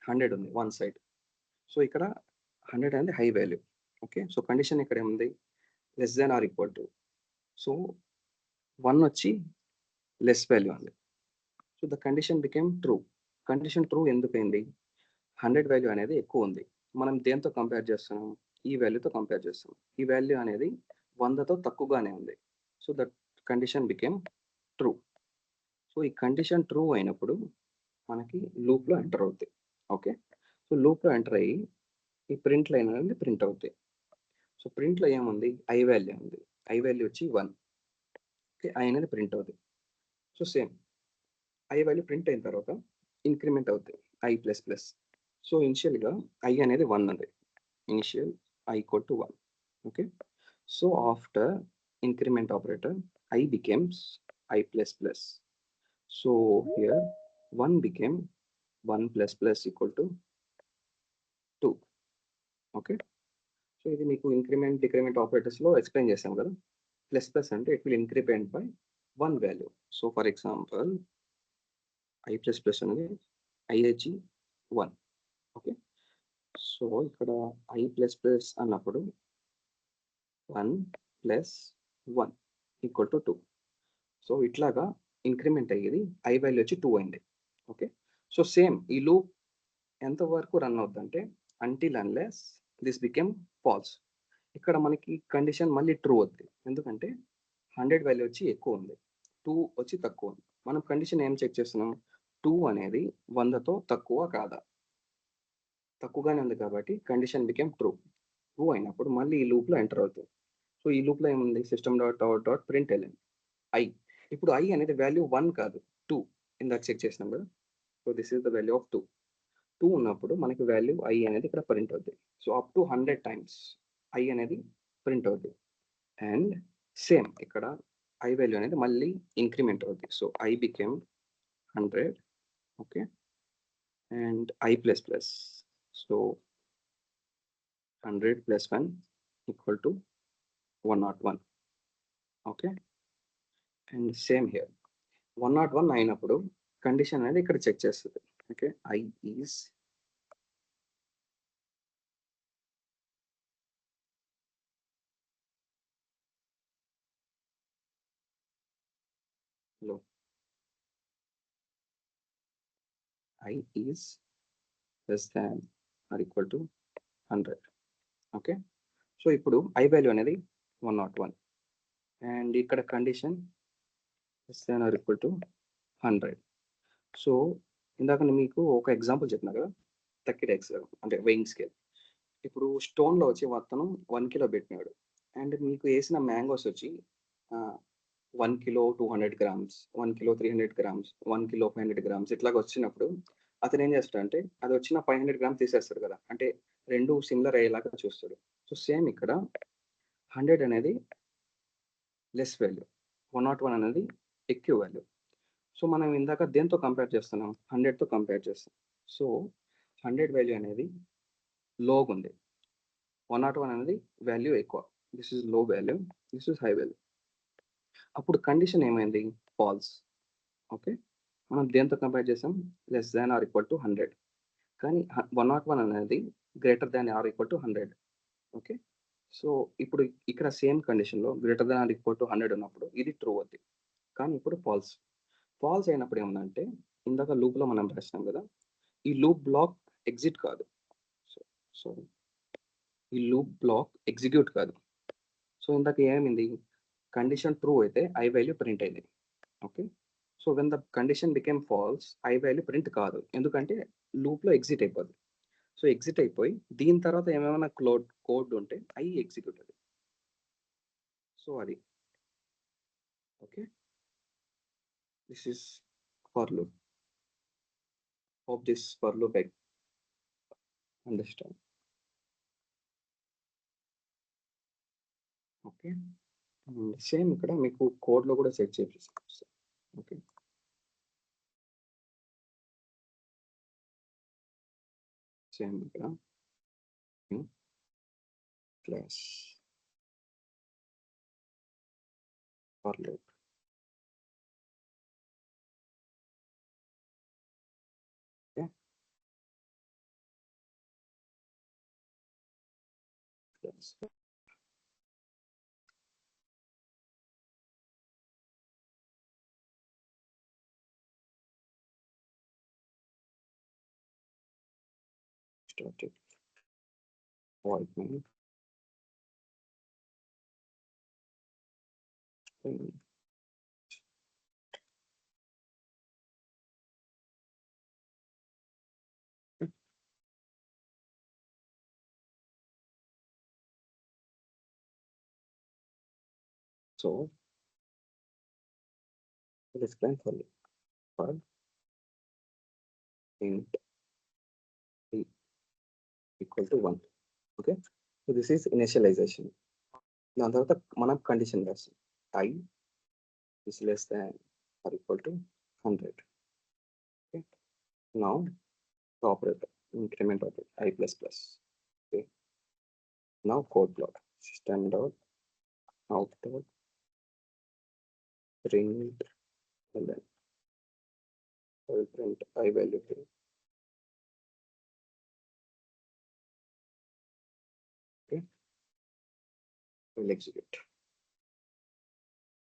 Speaker 1: 100 ఉంది వన్ సైడ్. సో ఇక్కడ 100 అనేది high value. Okay, so condition ఇక్కడ ఏముంది, less than or equal to. So 1 వచ్చి లెస్ వాల్యూ ఉంది. So the condition became true. Condition true ఎందుకైంది, 100 వాల్యూ అనేది ఎక్కువ ఉంది. మనం దేంతో కంపేర్ చేస్తున్నాం, ఈ వాల్యూతో కంపేర్ చేస్తున్నాం. ఈ వాల్యూ అనేది 100తో తక్కువగానే ఉంది. So that condition became true. So ఈ కండిషన్ ట్రూ అయినప్పుడు మనకి లూప్లో ఎంటర్ అవుతాయి. ఓకే, సో లూప్లో ఎంటర్ అయ్యి ఈ ప్రింట్ లైన్ అనేది ప్రింట్ అవుతాయి. సో ప్రింట్లో ఏముంది, ఐ వాల్యూ ఉంది. ఐ వాల్యూ వచ్చి 1. ఓకే, ఐ అనేది ప్రింట్ అవుతుంది. So same I value print అయిన తర్వాత ఇంక్రిమెంట్ అవుతాయి ఐ ప్లస్ ప్లస్. సో ఇనిషియల్గా ఐ అనేది 1 ఉంది, initial I equal to 1. Okay, so after increment operator I becomes I plus plus. So here 1 became 1 plus plus equal to 2. Okay, so ఇది మీకు increment decrement ఆపరేటర్స్లో explain చేసాం కదా. Plus plus అంటే it will increment by 1 value. So for example I plus plus అనేది I వచ్చి 1. Okay, so ఇక్కడ I plus plus అన్నప్పుడు 1 ప్లస్ 1 ఈక్వల్ టు 2. సో ఇట్లాగా ఇంక్రిమెంట్ అయ్యేది ఐ వాల్యూ వచ్చి 2 అయింది. ఓకే, సో సేమ్ ఈ లూప్ ఎంతవరకు రన్ అవుతుందంటే until unless this become false. ఇక్కడ మనకి కండిషన్ మళ్ళీ ట్రూ అవుతుంది, ఎందుకంటే 100 వాల్యూ వచ్చి ఎక్కువ ఉంది, 2 వచ్చి తక్కువ ఉంది. మనం కండిషన్ ఏం చెక్ చేస్తున్నాం, 2 అనేది 100తో తక్కువ కాదా, తక్కువగానే ఉంది కాబట్టి కండిషన్ బికెమ్ ట్రూ. ట్రూ అయినప్పుడు మళ్ళీ ఈ లూప్లో ఎంటర్ అవుతుంది. సో ఈ లూప్లో ఏముంది, system dot out dot print LN I. ఇప్పుడు ఐ అనేది వాల్యూ 1 కాదు 2, ఇందాక చెక్ చేసినాం కదా. So this is the value of 2. 2 ఉన్నప్పుడు మనకి వాల్యూ ఐ అనేది ఇక్కడ ప్రింట్ అవుతుంది. So up to 100 times I అనేది ప్రింట్ అవుతుంది. అండ్ సేమ్ ఇక్కడ ఐ వాల్యూ అనేది మళ్ళీ ఇంక్రిమెంట్ అవుతుంది. So I became 100. Okay, and I plus plus. So 100 plus 1 equal to 101. Okay, and same here 101 అయినప్పుడు కండిషన్ అనేది ఇక్కడ చెక్ చేస్తుంది. Okay, I is low I is less than or equal to 100. Okay, so ఇప్పుడు I value అనేది 101 and ఇక్కడ condition less than or equal to 100. So ఇందాక నేను మీకు ఒక ఎగ్జాంపుల్ చెప్పినా కదా, 30 ఎక్స్ అంటే వెయింగ్ స్కేల్. ఇప్పుడు స్టోన్లో వచ్చి అతను 1 కిలో పెట్టినాడు అండ్ మీకు వేసిన మ్యాంగోస్ వచ్చి 1 kilo 200 grams, 1 kilo 300 grams, 1 kilo 500 grams ఇట్లాగ వచ్చినప్పుడు అతను ఏం చేస్తాడంటే అది వచ్చిన 500 గ్రామ్స్ తీసేస్తాడు కదా, అంటే రెండు సిమిలర్ అయ్యేలాగా చూస్తాడు. సో సేమ్ ఇక్కడ 100 అనేది లెస్ వాల్యూ, 101 అనేది ఎక్కువ వాల్యూ. సో మనం ఇందాక దేంతో కంపేర్ చేస్తున్నాం, 100తో కంపేర్ చేస్తాం. సో 100 వాల్యూ అనేది లోగా ఉంది, 101 అనేది వాల్యూ ఎక్కువ. This is low value, this is high value. అప్పుడు కండిషన్ ఏమైంది, ఫాల్స్. ఓకే, మనం దేంతో కంపేర్ చేసాం, less than or equal to 100. కానీ 101 అనేది greater than or equal to 100. Okay, so ఇప్పుడు ఇక్కడ సేమ్ కండిషన్లో greater than or equal to 100 ఉన్నప్పుడు ఇది ట్రూ అవుతుంది, కానీ ఇప్పుడు ఫాల్స్. ఫాల్స్ అయినప్పుడు ఏముందంటే ఇందాక లూప్లో మనం రాసినాం కదా, ఈ లూప్ బ్లాక్ ఎగ్జిట్ కాదు. సో ఈ లూప్ బ్లాక్ ఎగ్జిక్యూట్ కాదు. సో ఇందాక ఏమైంది, కండిషన్ ట్రూ అయితే ఐ వాల్యూ ప్రింట్ అయింది. Okay, so when the condition became false I value print కాదు, ఎందుకంటే లూప్లో ఎగ్జిట్ అయిపోద్ది. సో ఎగ్జిట్ అయిపోయి దీని తర్వాత ఏమైనా కోడ్ ఉంటే ఐ ఎగ్జిక్యూట్ అది. సో అది okay, this is for loop. hope this for loop I understand. Okay, same ఇక్కడ మీకు కోడ్లో కూడా సెట్ చేపిస్తాను. ఓకే, సేమ్ ఇక్కడ class for loop. Okay, class started void main so let's plan for loop for int I equal to 1. Okay, so this is initialization. దాని తర్వాత మనం condition రాస్తాం I is less than or equal to 100. Okay, now the operator, increment operator I plus plus. Okay, now code block system dot out dot print and then I will print I value here. Okay, will execute.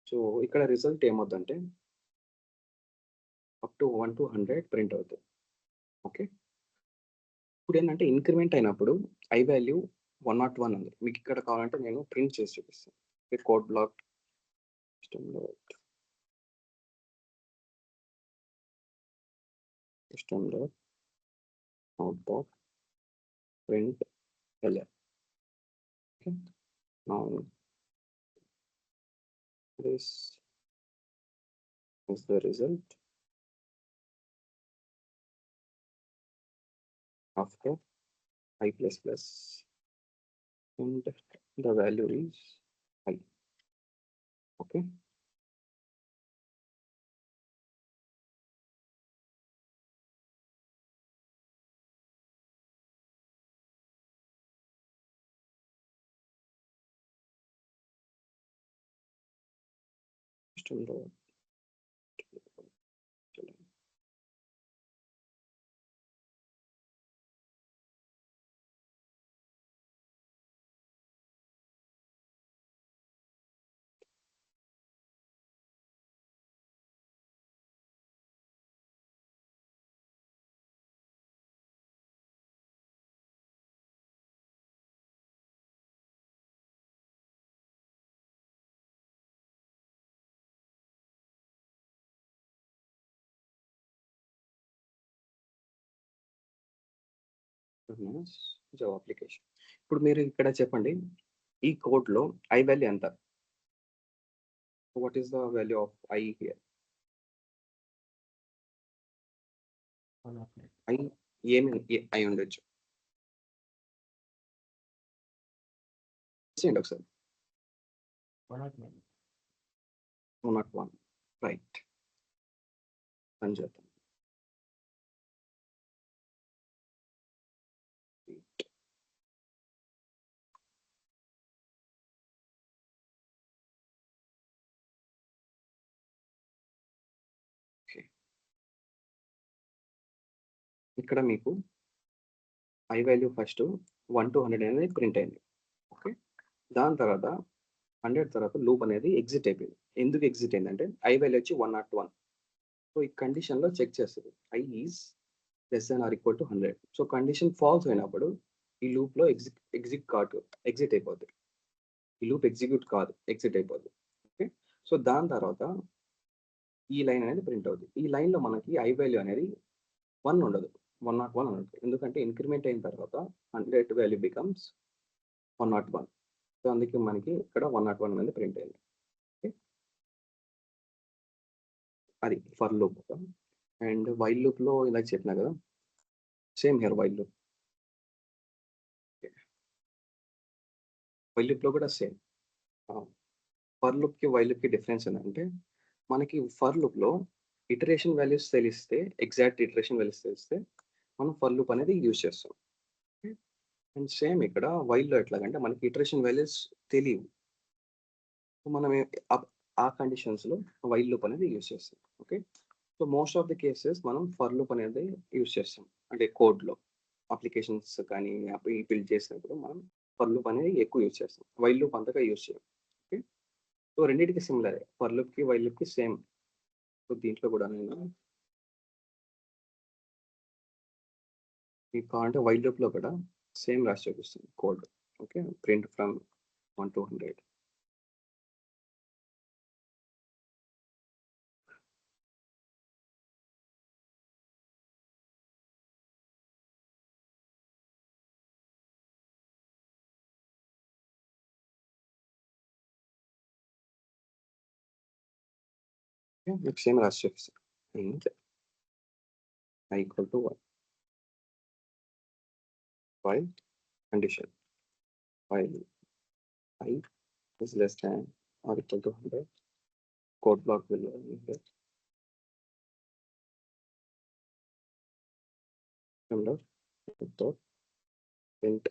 Speaker 1: So ఇక్కడ result ఏమవుతుందంటే up to 1 to 100 print అవుతుంది. Okay, ఇప్పుడు ఏంటంటే increment అయినప్పుడు I value 101 ఉంది. మీకు ఇక్కడ కావాలంటే నేను ప్రింట్ చేసి చూపిస్తాను. కోడ్ బ్లాక్ సిస్టంలో output print ln. Okay, now this is the result after I plus plus and the value is I. Okay, system dot Java application. ఇప్పుడు మీరు ఇక్కడ చెప్పండి, ఈ కోడ్లో ఐ వాల్యూ ఎంత? What is the value of I here? I ఏమి అయి ఉండొచ్చు చేయండి ఒకసారి. 101 రైట్ అని చేద్దాం. ఇక్కడ మీకు ఐ వాల్యూ ఫస్ట్ 1 to 100 అనేది ప్రింట్ అయింది. ఓకే, దాని తర్వాత 100 తర్వాత లూప్ అనేది ఎగ్జిట్ అయిపోయింది. ఎందుకు ఎగ్జిట్ అయిందంటే ఐ వాల్యూ వచ్చి 101. సో ఈ కండిషన్లో చెక్ చేస్తుంది I is less than or equal to 100. So condition false అయినప్పుడు ఈ లూప్లో ఎగ్జిట్ అయిపోతుంది. ఈ లూప్ ఎగ్జిక్యూట్ కాదు, ఎగ్జిట్ అయిపోతుంది. ఓకే, సో దాని తర్వాత ఈ లైన్ అనేది ప్రింట్ అవుతుంది. ఈ లైన్లో మనకి ఐ వాల్యూ అనేది 1 ఉండదు, 101 అని ఉంటుంది. ఎందుకంటే ఇంక్రిమెంట్ అయిన తర్వాత 100 వాల్యూ బికమ్స్ 101. సో అందుకే మనకి ఇక్కడ 101 అనేది ప్రింట్ అయింది. ఓకే, అది ఫర్ లూప్. అండ్ వైల్ లూప్లో ఇలా చెప్పినా కదా, same here while loop. While లూప్లో కూడా సేమ్. ఫర్ లూప్కి వైల్ లూప్కి డిఫరెన్స్ ఏంటంటే, మనకి ఫర్ లూప్లో ఇటరేషన్ వాల్యూస్ తెలిస్తే, ఎగ్జాక్ట్ ఇటరేషన్ వాల్యూస్ తెలిస్తే మనం ఫర్ లూప్ అనేది యూజ్ చేస్తాం. అండ్ సేమ్ ఇక్కడ వైల్లో ఎట్లాగంటే మనకి ఇటరేషన్ వాల్యూస్ తెలియవు. మనం ఆ కండిషన్స్లో వైల్ లూప్ అనేది యూజ్ చేస్తాం. Okay, so most of the cases మనం ఫర్ లూప్ అనేది యూజ్ చేస్తాం. అంటే కోడ్లో అప్లికేషన్స్ కానీ బిల్డ్ చేసినప్పుడు మనం ఫర్ లూప్ అనేది ఎక్కువ యూజ్ చేస్తాం, వైల్ లూప్ అంతగా యూజ్ చేయం. ఓకే, సో రెండింటికి సిమిలర్, ఫర్ లూప్కి వైల్ లూప్కి సేమ్. సో దీంట్లో కూడా నేను మీకు కావాలంటే వైల్ లూప్లో కూడా సేమ్ రాసి చూపిస్తుంది code. Okay, print from 1 to 100. మీకు సేమ్ రాసి చూపిస్తుంది. I equal to 1 while condition while I is less than or equal to 100, code block will here. Remember, dot print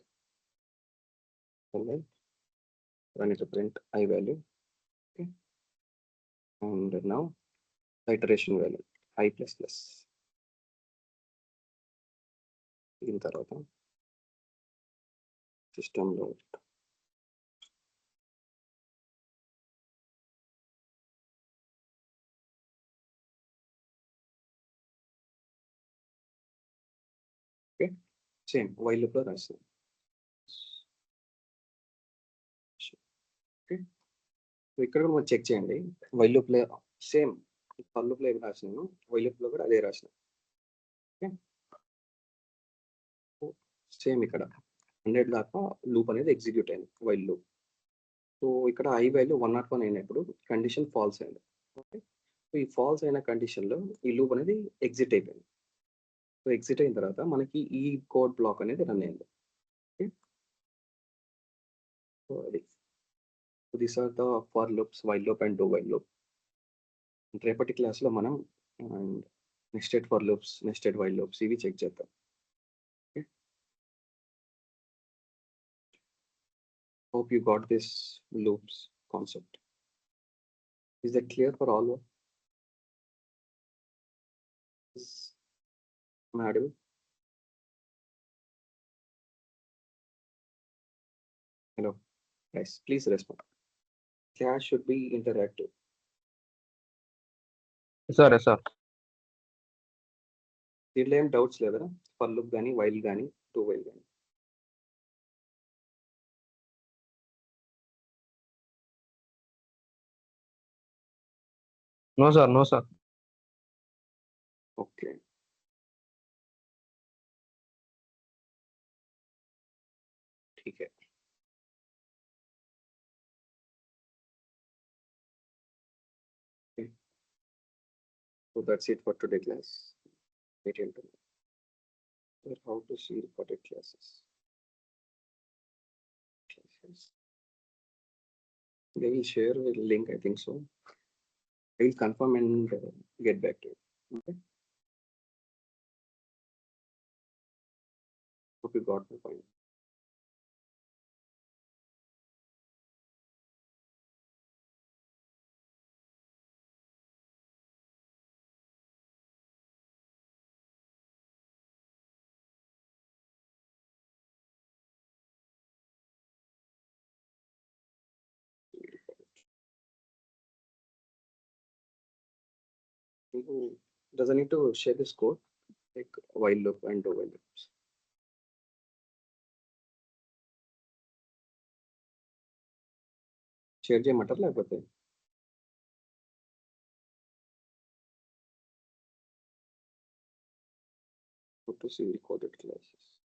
Speaker 1: and then run it to print I value. Okay, and now iteration value I plus plus. In తర్వాత సిస్టంలో okay same while లూప్లో రాస్తాను. Okay, ఇక్కడ కూడా check చేయండి. While లూప్లో same for లూప్లో ఏమి రాసినాను, వైల్ లూప్లో కూడా అదే రాసిన. ఓకే, సేమ్ ఇక్కడ 100 దాకా లూప్ అనేది ఎగ్జిక్యూట్ అయింది వైల్ లూప్. సో ఇక్కడ ఐ వాల్యూ 101 అయినప్పుడు కండిషన్ ఫాల్స్ అయింది. ఓకే, సో ఈ ఫాల్స్ అయిన కండిషన్లో ఈ లూప్ అనేది ఎగ్జిట్ అయిపోయింది. సో ఎగ్జిట్ అయిన తర్వాత మనకి ఈ కోడ్ బ్లాక్ అనేది రన్ అయింది. ఓకే, సో అది this are the for loops, while loop and do while loop. రేపటి క్లాస్లో మనం nested for loops, nested while loops ఇవి చెక్ చేద్దాం. Okay, hope you got this loops concept. Is that clear for all? Madam, hello guys, please respond. Class should be interactive.
Speaker 3: Sir sir
Speaker 1: దీంట్లో ఏం doubts లేదా? For loop కానీ while కానీ do while కానీ?
Speaker 3: No sir, no sir.
Speaker 1: Okay, ठीक है. Okay. So that's it for today class. Wait until how to see recorded classes. They will share the link, I think so. I will confirm and get back to you. Okay. Hope you got the point. Does I need to share this code like while loop and do while loops? Share చేయమంటారా లేకపోతే go to see recorded classes.